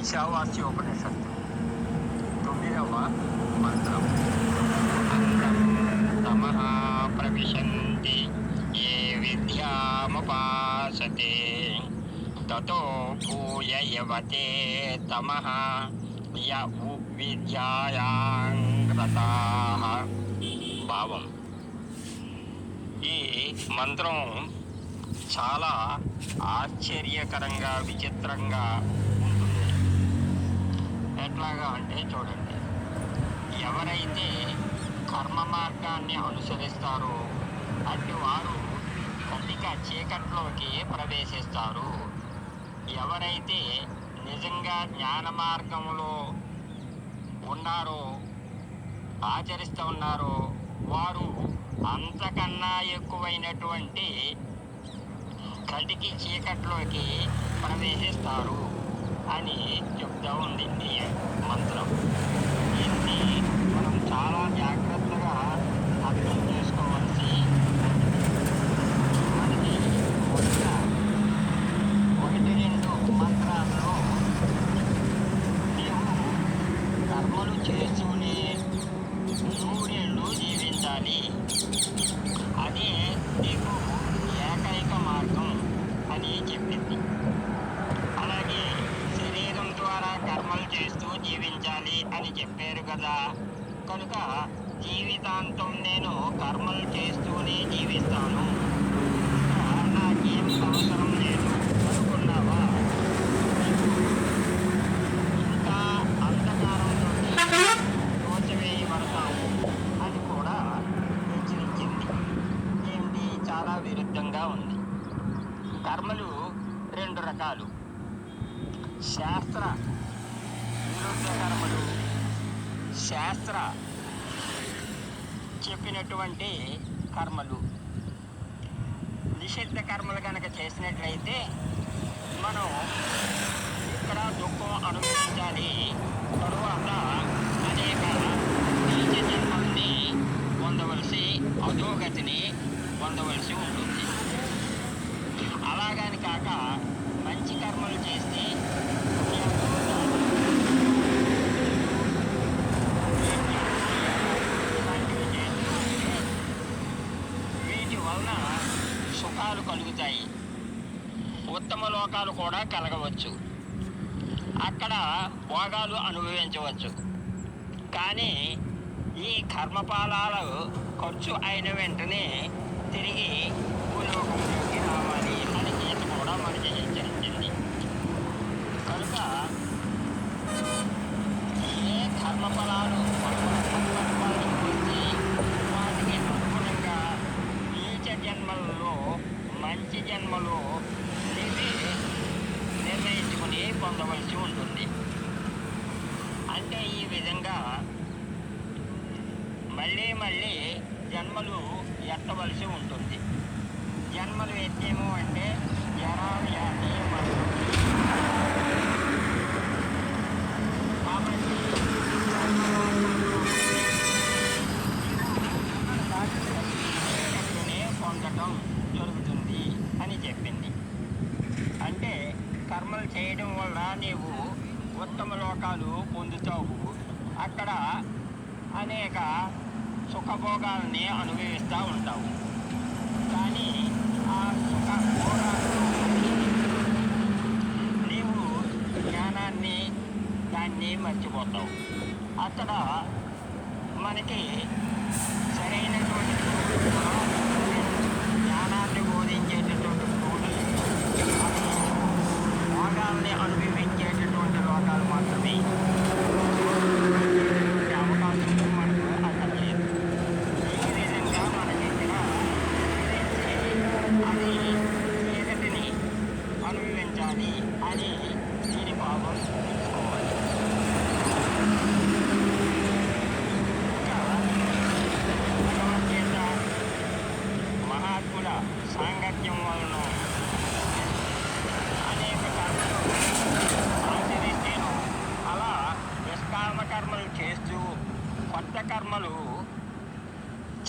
ఈశావాస్యోపనిషత్తు 9వ మంత్రం. అంతం తమః ప్రవిశంతి ఏ విద్యాముపాసతే తతో భూయ యవతే తమః య విద్యాయాం రతాః. భావం: ఈ మంత్రం చాలా ఆశ్చర్యకరంగా, విచిత్రంగా ఉంటుంది. ఎట్లాగా అంటే చూడండి, ఎవరైతే కర్మ మార్గాన్ని అనుసరిస్తారో అట్టి వారు కటిక చీకట్లోకి ప్రవేశిస్తారు. ఎవరైతే నిజంగా జ్ఞాన మార్గంలో ఉన్నారో, ఆచరిస్తూ ఉన్నారో, వారు అంతకన్నా ఎక్కువైనటువంటి కటికి చీకట్లోకి ప్రవేశిస్తారు అని చెప్తూ ఉంది ఈ మంత్రం. దీన్ని మనం చాలా జాగ్రత్తగా అర్థం చేసుకోవాల్సి మనకి ఒకటి రెండు మంత్రాల్లో నీవు కర్మలు చేస్తూనే నూరేళ్ళు జీవించాలి, అదే నీకు ఏకైక మార్గం అని చెప్పింది. అలాగే శరీరం ద్వారా కర్మలు చేస్తూ జీవించాలి అని చెప్పారు కదా, కనుక జీవితాంతం నేను కర్మలు చేస్తూనే జీవిస్తాను, నాకేం అవసరం లేదు అనుకున్నావా, ఇంకా అంధకారంతో తోచవేయబడతావు అని కూడా హెచ్చరించింది. ఏంటి, చాలా విరుద్ధంగా ఉంది. కర్మలు రెండు రకాలు: శాస్త్ర విరుద్ధ కర్మలు, శాస్త్ర చెప్పినటువంటి కర్మలు. నిషిద్ధ కర్మలు కనుక చేసినట్లయితే మనం ఇక్కడ దుఃఖం అనుభవించాలి, తరువాత అనేక నీచ జన్మల్ని పొందవలసి, అధోగతిని పొందవలసి ఉంటుంది. అలాగని కాక మంచి కర్మలు చేస్తే వీటి వలన సుఖాలు కలుగుతాయి, ఉత్తమ లోకాలు కూడా కలగవచ్చు, అక్కడ భోగాలు అనుభవించవచ్చు. కానీ ఈ కర్మఫలాలు ఖర్చు అయిన వెంటనే తిరిగి భూలోకంలోకి రావాలి అని గీత కూడా మనకి హెచ్చరించింది. కనుక ఏ కర్మఫలాలు వాటికి అనుగుణంగా నీచ జన్మలలో మంచి జన్మలో నిర్ణయించుకుని పొందవలసి ఉంటుంది. అంటే ఈ విధంగా మళ్ళీ మళ్ళీ జన్మలు ఎత్తవలసి ఉంటుంది. జన్మలు ఎత్తేమో అంటే జరా వ్యాధి మరణం. కాబట్టి పొందటం జరుగుతుంది అని చెప్పింది. అంటే కర్మలు చేయడం వల్ల నీవు ఉత్తమ లోకాలు పొందుతావు, అక్కడ అనేక సుఖభోగాల్ని అనుభవిస్తూ ఉంటావు. కానీ ఆ సుఖభోగాలు నీవు జ్ఞానాన్ని దాన్ని మర్చిపోతావు. అక్కడ మనకి సరైనటువంటి జ్ఞానాన్ని బోధించేటటువంటి భోగాల్ని అనుభవించేటటువంటి లోకాలు మాత్రమే. అవకాశం మనకు అక్కడ లేదు. ఈ విధంగా మనకి ఇక్కడ అది ఏదటిని అనుభవించాలి అని దీని భావం తెలుసుకోవాలి. ఇంకా భగవద్గీత మహాత్ముల సాంగత్యం వలన అనేక కర్మలు ఆచరిస్తేను అలా నిష్కామ కర్మలు చేస్తూ కొత్త కర్మలు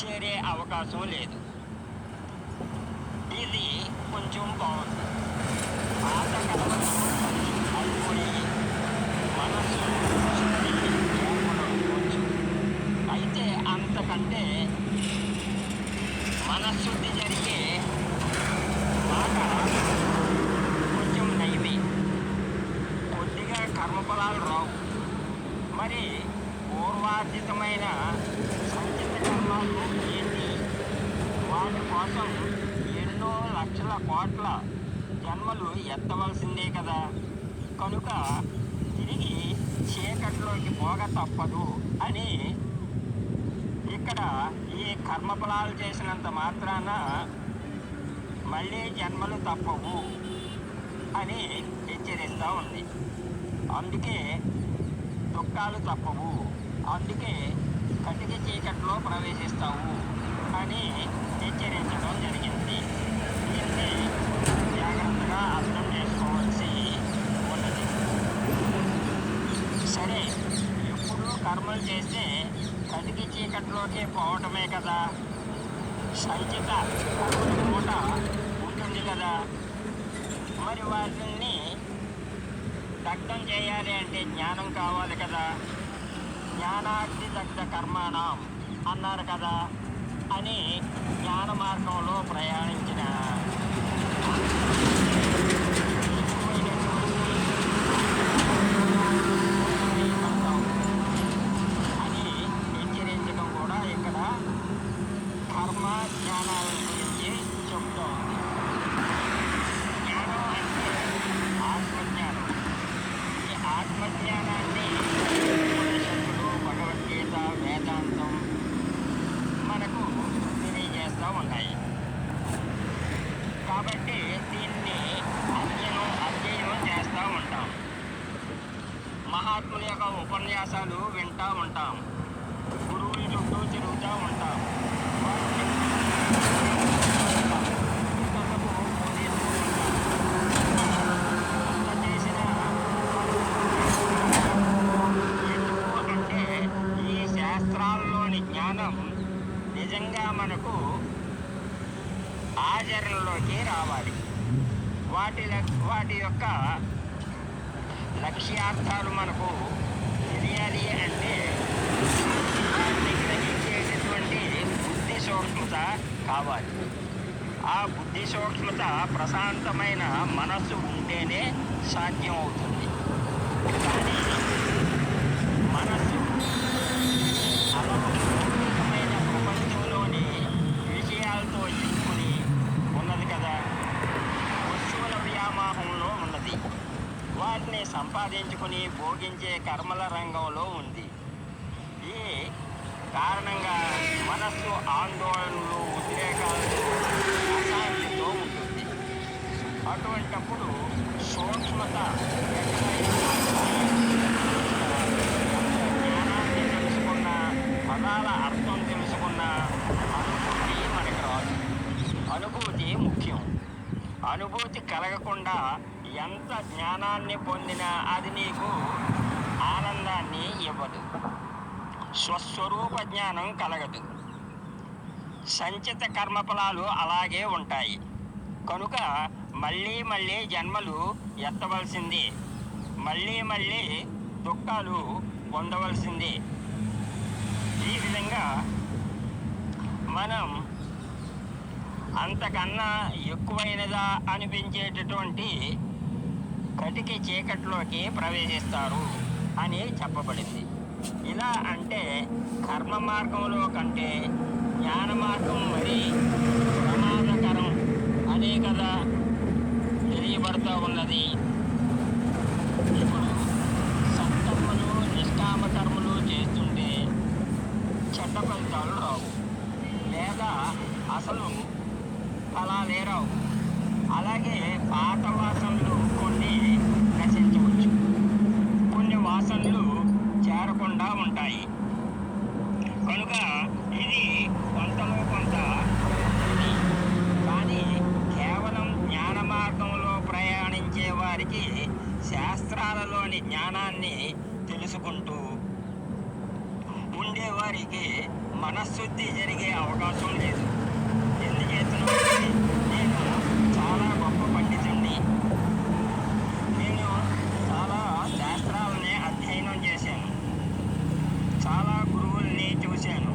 చేరే అవకాశం లేదు. ఇది కొంచెం బాగుంది. పాత కర్మలు అయిపోయి అంటే మనశ్శుద్ధి జరిగే మాట కొంచెం నయమే, కొద్దిగా కర్మఫలాలు రావు. మరి పూర్వార్జితమైన సంచిత కర్మాలు ఏంటి? వాటి కోసం ఎన్నో లక్షల కోట్ల జన్మలు ఎత్తవలసిందే కదా. కనుక తిరిగి చీకట్లోకి పోగ తప్పదు అని ఇక్కడ ఈ కర్మఫలాలు చేసినంత మాత్రాన మళ్ళీ జన్మలు తప్పవు అని హెచ్చరిస్తూ ఉంది. అందుకే దుఃఖాలు తప్పవు, అందుకే కటిక చీకట్లో ప్రవేశిస్తావు అని హెచ్చరించడం జరిగింది. దీన్ని జాగ్రత్తగా అర్థం చేసుకోవాల్సి ఉన్నది. సరే, ఎప్పుడూ కర్మలు చేస్తే కటిక చీకట్లోకి పోవటమే కదా. సంచిత కర్మల మూట ఉంటుంది కదా. మరి వాటిని దగ్ధం చేయాలి అంటే జ్ఞానం కావాలి కదా. జ్ఞానాగ్ని దగ్ధ కర్మాణం అన్నారు కదా అని జ్ఞాన మార్గంలో ప్రయాణించిన అని హెచ్చరించడం కూడా ఇక్కడ కర్మ జ్ఞానాల గురించి చెప్తూ ఉంది. జ్ఞానం అంటే ఆత్మజ్ఞానం. ఈ ఆత్మజ్ఞానాన్ని ఉపనిషత్తులు, భగవద్గీత, వేదాంతం మనకు తెలియజేస్తూ ఉన్నాయి. కాబట్టి దీన్ని అధ్యయనం చేస్తూ ఉంటాం. మహాత్ముల యొక్క ఉపన్యాసాలు వింటూ ఉంటాం. గురువుల చుట్టూ తిరుగుతూ ఉంటాం. అంటే ఈ శాస్త్రాల్లోని జ్ఞానం నిజంగా మనకు ఆచరణలోకి రావాలి. వాటి యొక్క లక్ష్యార్థాలు మనకు తెలియాలి అంటే వాటిని గ్రహించేటటువంటి బుద్ధి సూక్ష్మత కావాలి. ఆ బుద్ధి సూక్ష్మత ప్రశాంతమైన మనస్సు ఉంటేనే సాధ్యం అవుతుంది. కానీ మనస్సు అలౌకికమైన ప్రపంచంలోని విషయాలతో చిక్కుని ఉన్నది కదా. వస్తువుల వ్యామోహంలో ఉన్నది. వాటిని సంపాదించుకుని భోగించే కర్మల రంగంలో ఉంది. ఈ కారణంగా మనస్సు ఆందోళనలు, ఉద్రేకాలతో, అశాంతితో ఉంటుంది. అటువంటప్పుడు సూక్ష్మత జ్ఞానాన్ని తెలుసుకున్న, పదాల అర్థం తెలుసుకున్న అనుభూతి మనకు రాదు. అనుభూతి ముఖ్యం. అనుభూతి కలగకుండా ఎంత జ్ఞానాన్ని పొందినా అది నీకు ఆనందాన్ని ఇవ్వదు. స్వస్వరూప జ్ఞానం కలగదు. సంచిత కర్మఫలాలు అలాగే ఉంటాయి. కనుక మళ్ళీ మళ్ళీ జన్మలు ఎత్తవలసిందే, మళ్ళీ మళ్ళీ దుఃఖాలు పొందవలసిందే. ఈ విధంగా మనం అంతకన్నా ఎక్కువైనదా అనిపించేటటువంటి కటిక చీకట్లోకి ప్రవేశిస్తారు అని చెప్పబడింది. ఇలా అంటే కర్మ మార్గంలో కంటే జ్ఞాన మార్గం మరి ప్రమాదకరం అనే కదా తెలియబడుతూ ఉన్నది. ఇప్పుడు సత్కర్మలు, నిష్కామ కర్మలు చేస్తుంటే చెడ్డ ఫలితాలు రావు, లేదా అసలు ఫలాలే రావు. అలాగే పాత వాసనలు కొన్ని నశించవచ్చు, కొన్ని వాసనలు చేరకుండా ఉంటాయి. కనుక ఇది కొంతలో కొంత ఉంది. కానీ కేవలం జ్ఞాన మార్గంలో ప్రయాణించే వారికి శాస్త్రాలలోని జ్ఞానాన్ని తెలుసుకుంటూ ఉండేవారికి మనశ్శుద్ధి జరిగే అవకాశం లేదు. ఎందుచేతనంటే నేను చాలా గొప్ప పండితుడిని, నేను చాలా శాస్త్రాలని అధ్యయనం చేశాను, చాలా గురువుల్ని చూశాను.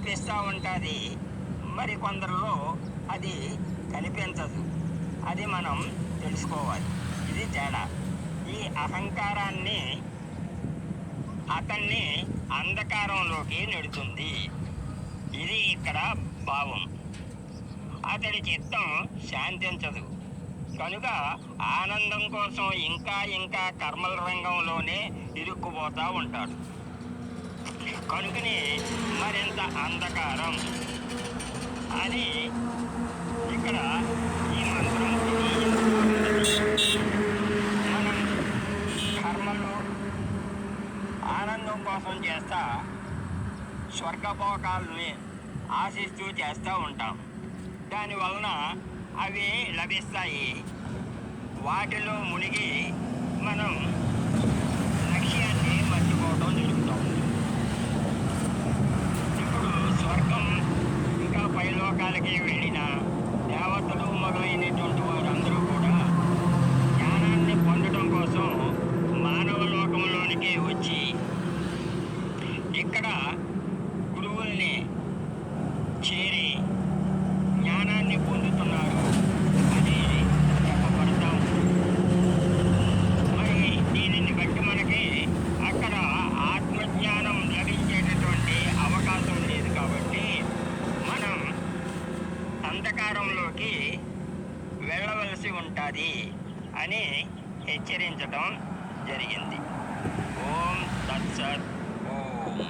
కనిపిస్తూ ఉంటుంది, మరి కొందరిలో అది కనిపించదు. అది మనం తెలుసుకోవాలి. ఇది తేడా. ఈ అహంకారాన్ని అతన్ని అంధకారంలోకి నెడుతుంది. ఇది ఇక్కడ భావం. అతడి చిత్తం శాంతించదు కనుక ఆనందం కోసం ఇంకా ఇంకా కర్మల రంగంలోనే ఇరుక్కుపోతూ ఉంటాడు. కనుకనే మరింత అంధకారం అని ఇక్కడ ఈ మంత్రం మనం కర్మలు ఆనందం కోసం చేస్తా స్వర్గభోగాల్ని ఆశిస్తూ చేస్తూ ఉంటాం. దానివలన అవి లభిస్తాయి. వాటిలో మునిగి మనం లక్ష్యాన్ని మర్చిపోవడం జరుగుతాం. ఇప్పుడు స్వర్గం ఇంకా పైలోకాలకి వెళ్ళిన దేవతలు మొదలైనటువంటి వారందరూ కూడా జ్ఞానాన్ని పొందడం కోసం మానవ లోకంలోనికి వచ్చి ఇక్కడ గురువుల్ని చేరి జ్ఞానాన్ని పొందుతున్నారు అని చెప్పబడతాం. మరి దీనిని బట్టి మనకి అక్కడ ఆత్మజ్ఞానం లభించేటటువంటి అవకాశం లేదు కాబట్టి మనం అంధకారంలోకి వెళ్ళవలసి ఉంటుంది అని హెచ్చరించడం జరిగింది. ఓం తత్సత్. ఓం.